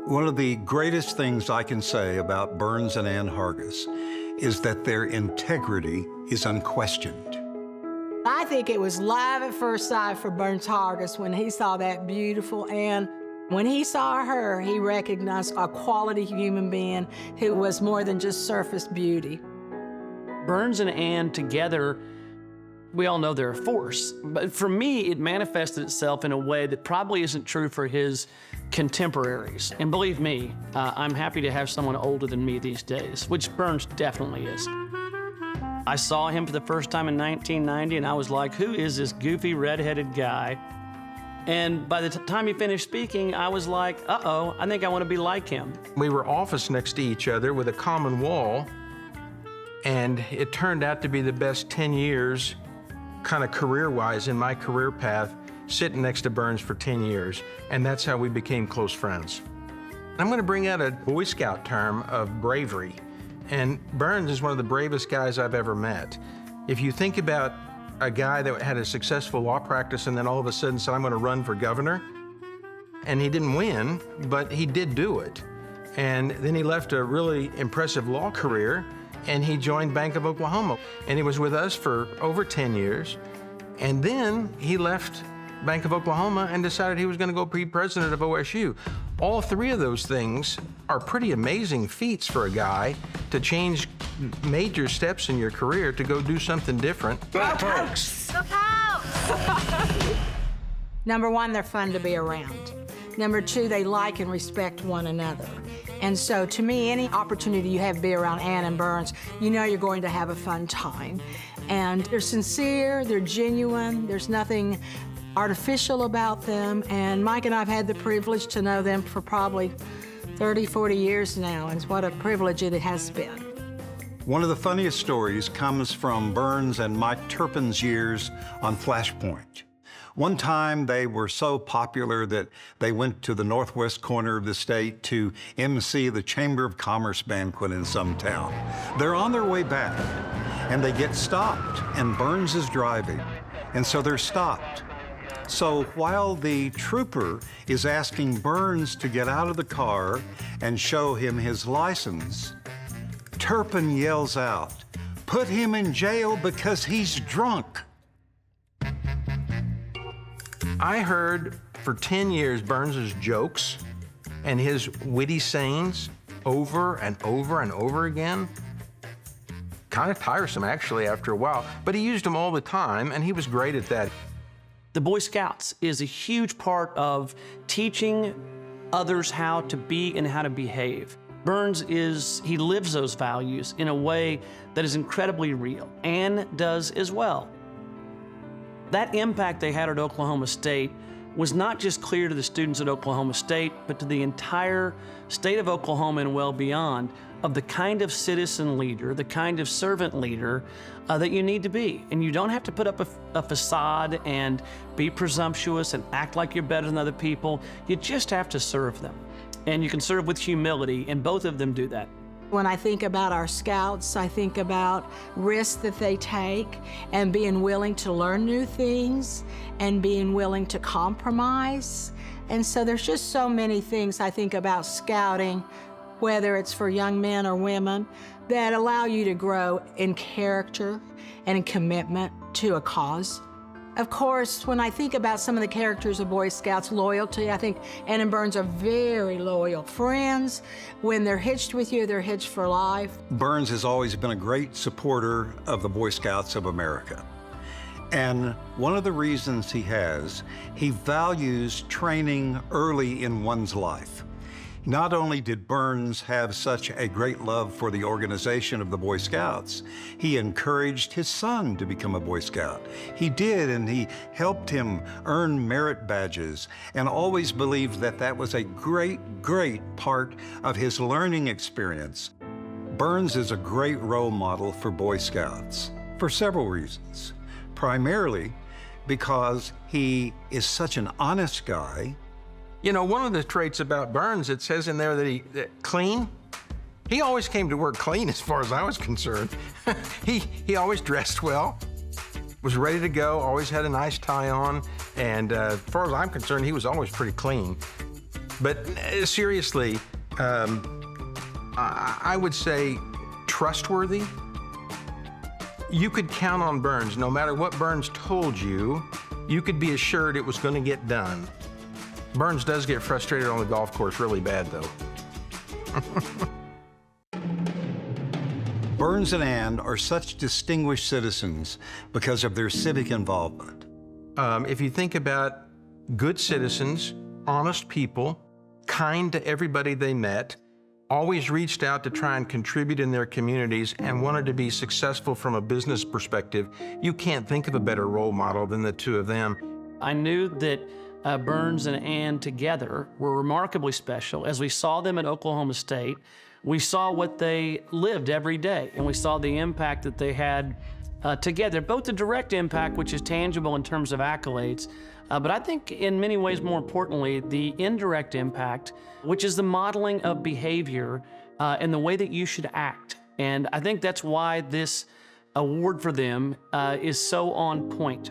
One of the greatest things I can say about Burns and Ann Hargis is that their integrity is unquestioned. I think it was love at first sight for Burns Hargis when he saw that beautiful Ann. When he saw her, he recognized a quality human being who was more than just surface beauty. Burns and Ann together, we all know they're a force, but for me, it manifested itself in a way that probably isn't true for his contemporaries. And believe me, I'm happy to have someone older than me these days, which Burns definitely is. I saw him for the first time in 1990, and I was like, who is this goofy, redheaded guy? And by the time he finished speaking, I was like, uh-oh, I think I want to be like him. We were office next to each other with a common wall, and it turned out to be the best 10 years, kind of career-wise, in my career path, sitting next to Burns for 10 years, and that's how we became close friends. I'm going to bring out a Boy Scout term of bravery, and Burns is one of the bravest guys I've ever met. If you think about a guy that had a successful law practice and then all of a sudden said, I'm going to run for governor, and he didn't win, but he did do it. And then he left a really impressive law career, and he joined Bank of Oklahoma. And he was with us for over 10 years. And then he left Bank of Oklahoma and decided he was going to go be president of OSU. All three of those things are pretty amazing feats for a guy to change major steps in your career to go do something different. Number one, they're fun to be around. Number two, they like and respect one another. And so to me, any opportunity you have to be around Ann and Burns, you know you're going to have a fun time. And they're sincere, they're genuine, there's nothing artificial about them. And Mike and I have had the privilege to know them for probably 30, 40 years now, and what a privilege it has been. One of the funniest stories comes from Burns and Mike Turpin's years on Flashpoint. One time they were so popular that they went to the northwest corner of the state to MC the Chamber of Commerce banquet in some town. They're on their way back, and they get stopped, and Burns is driving, and so they're stopped. So while the trooper is asking Burns to get out of the car and show him his license, Turpin yells out, "Put him in jail because he's drunk." I heard for 10 years Burns's jokes and his witty sayings over and over and over again. Kind of tiresome, actually, after a while, but he used them all the time, and he was great at that. The Boy Scouts is a huge part of teaching others how to be and how to behave. Burns he lives those values in a way that is incredibly real. Ann does as well. That impact they had at Oklahoma State was not just clear to the students at Oklahoma State, but to the entire state of Oklahoma and well beyond, of the kind of citizen leader, the kind of servant leader that you need to be. And you don't have to put up a facade and be presumptuous and act like you're better than other people. You just have to serve them. And you can serve with humility, and both of them do that. When I think about our scouts, I think about risks that they take and being willing to learn new things and being willing to compromise. And so there's just so many things I think about scouting, whether it's for young men or women, that allow you to grow in character and in commitment to a cause. Of course, when I think about some of the characters of Boy Scouts, loyalty, I think Ann and Burns are very loyal friends. When they're hitched with you, they're hitched for life. Burns has always been a great supporter of the Boy Scouts of America. And one of the reasons he values training early in one's life. Not only did Burns have such a great love for the organization of the Boy Scouts, he encouraged his son to become a Boy Scout. He did, and he helped him earn merit badges, and always believed that that was a great, great part of his learning experience. Burns is a great role model for Boy Scouts for several reasons. Primarily because he is such an honest guy. You know, one of the traits about Burns, it says in there that clean. He always came to work clean as far as I was concerned. He always dressed well, was ready to go, always had a nice tie on, and as far as I'm concerned, he was always pretty clean. But seriously, I would say trustworthy. You could count on Burns. No matter what Burns told you, you could be assured it was going to get done. Burns does get frustrated on the golf course really bad, though. Burns and Ann are such distinguished citizens because of their civic involvement. If you think about good citizens, honest people, kind to everybody they met, always reached out to try and contribute in their communities and wanted to be successful from a business perspective, you can't think of a better role model than the two of them. I knew that Burns and Ann together were remarkably special. As we saw them at Oklahoma State, we saw what they lived every day, and we saw the impact that they had together, both the direct impact, which is tangible in terms of accolades, but I think in many ways, more importantly, the indirect impact, which is the modeling of behavior and the way that you should act. And I think that's why this award for them is so on point.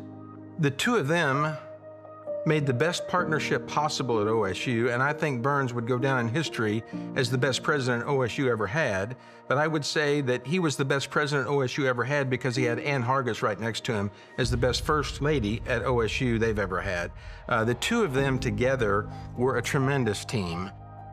The two of them made the best partnership possible at OSU, and I think Burns would go down in history as the best president OSU ever had, but I would say that he was the best president OSU ever had because he had Ann Hargis right next to him as the best first lady at OSU they've ever had. The two of them together were a tremendous team.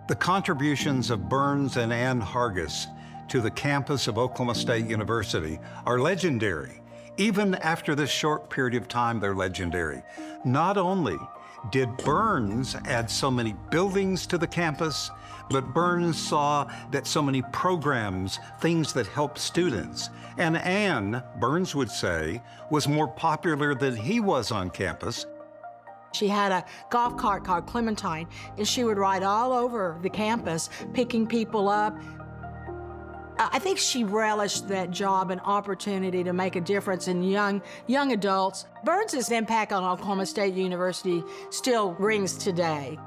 The contributions of Burns and Ann Hargis to the campus of Oklahoma State University are legendary. Even after this short period of time, they're legendary. Not only did Burns add so many buildings to the campus, but Burns saw that so many programs, things that helped students. And Ann, Burns would say, was more popular than he was on campus. She had a golf cart called Clementine, and she would ride all over the campus, picking people up. I think she relished that job and opportunity to make a difference in young adults. Burns' impact on Oklahoma State University still rings today.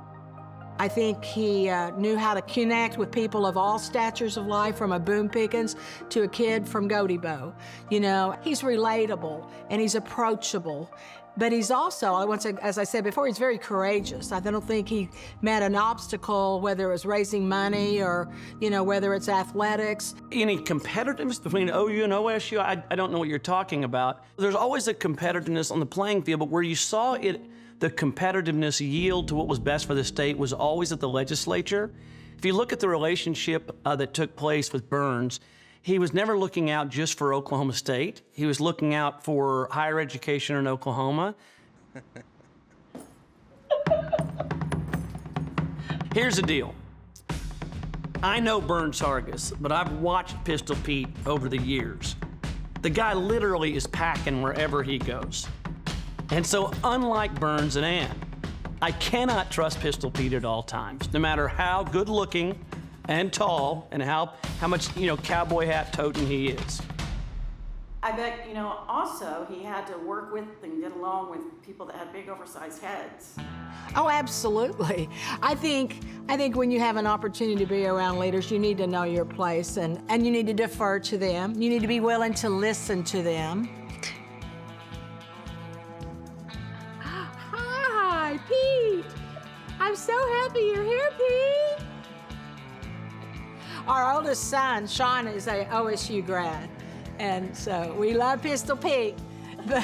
I think he knew how to connect with people of all statures of life, from a Boone Pickens to a kid from Godebo. You know, he's relatable and he's approachable. But he's also, as I said before, he's very courageous. I don't think he met an obstacle, whether it was raising money or, you know, whether it's athletics. Any competitiveness between OU and OSU, I don't know what you're talking about. There's always a competitiveness on the playing field, but where you saw it, the competitiveness yield to what was best for the state was always at the legislature. If you look at the relationship that took place with Burns, he was never looking out just for Oklahoma State. He was looking out for higher education in Oklahoma. Here's the deal. I know Burns Hargis, but I've watched Pistol Pete over the years. The guy literally is packing wherever he goes. And so, unlike Burns and Ann, I cannot trust Pistol Pete at all times, no matter how good looking and tall, and how much, you know, cowboy hat toting he is. I bet, you know, also he had to work with and get along with people that had big oversized heads. Oh, absolutely. I think when you have an opportunity to be around leaders, you need to know your place and you need to defer to them. You need to be willing to listen to them. Hi, Pete. I'm so happy you're here, Pete. Our oldest son, Sean, is a OSU grad, and so we love Pistol Pete. But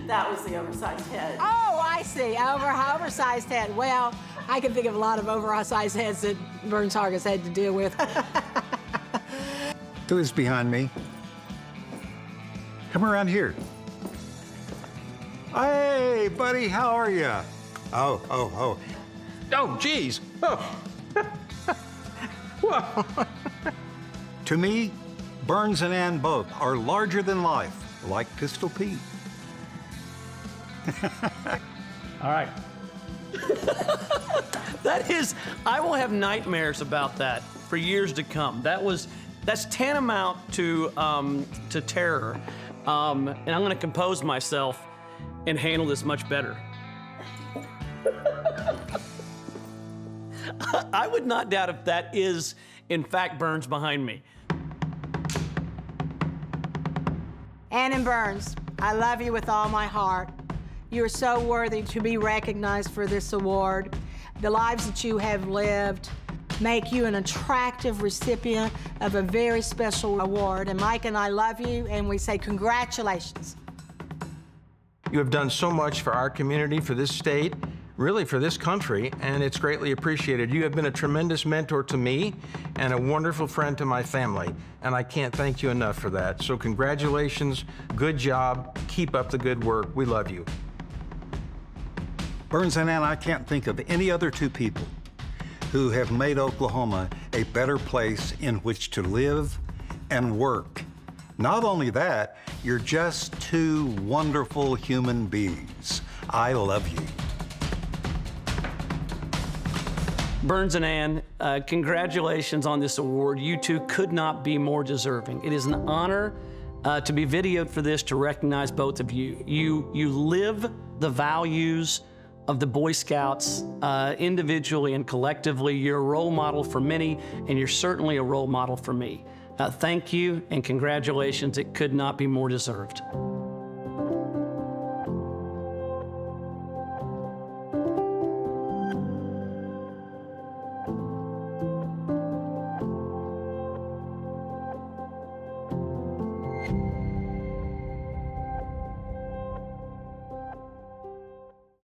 that was the oversized head. Oh, I see, oversized head. Well, I can think of a lot of oversized heads that Burns Hargis had to deal with. Who is behind me? Come around here. Hey, buddy, how are you? Oh. Oh, geez. Oh. Whoa. To me, Burns and Ann both are larger than life, like Pistol Pete. All right. That is, I will have nightmares about that for years to come. That's tantamount to terror. And I'm gonna compose myself and handle this much better. I would not doubt if that is, in fact, Burns behind me. Ann and Burns, I love you with all my heart. You're so worthy to be recognized for this award. the lives that you have lived make you an attractive recipient of a very special award. And Mike and I love you, and we say congratulations. You have done so much for our community, for this state, really for this country, and it's greatly appreciated. You have been a tremendous mentor to me and a wonderful friend to my family, and I can't thank you enough for that. So congratulations, good job, keep up the good work. We love you. Burns and Ann, I can't think of any other two people who have made Oklahoma a better place in which to live and work. Not only that, you're just two wonderful human beings. I love you. Burns and Ann, congratulations on this award. You two could not be more deserving. It is an honor to be videoed for this, to recognize both of you. You live the values of the Boy Scouts individually and collectively. You're a role model for many, and you're certainly a role model for me. Thank you and congratulations. It could not be more deserved.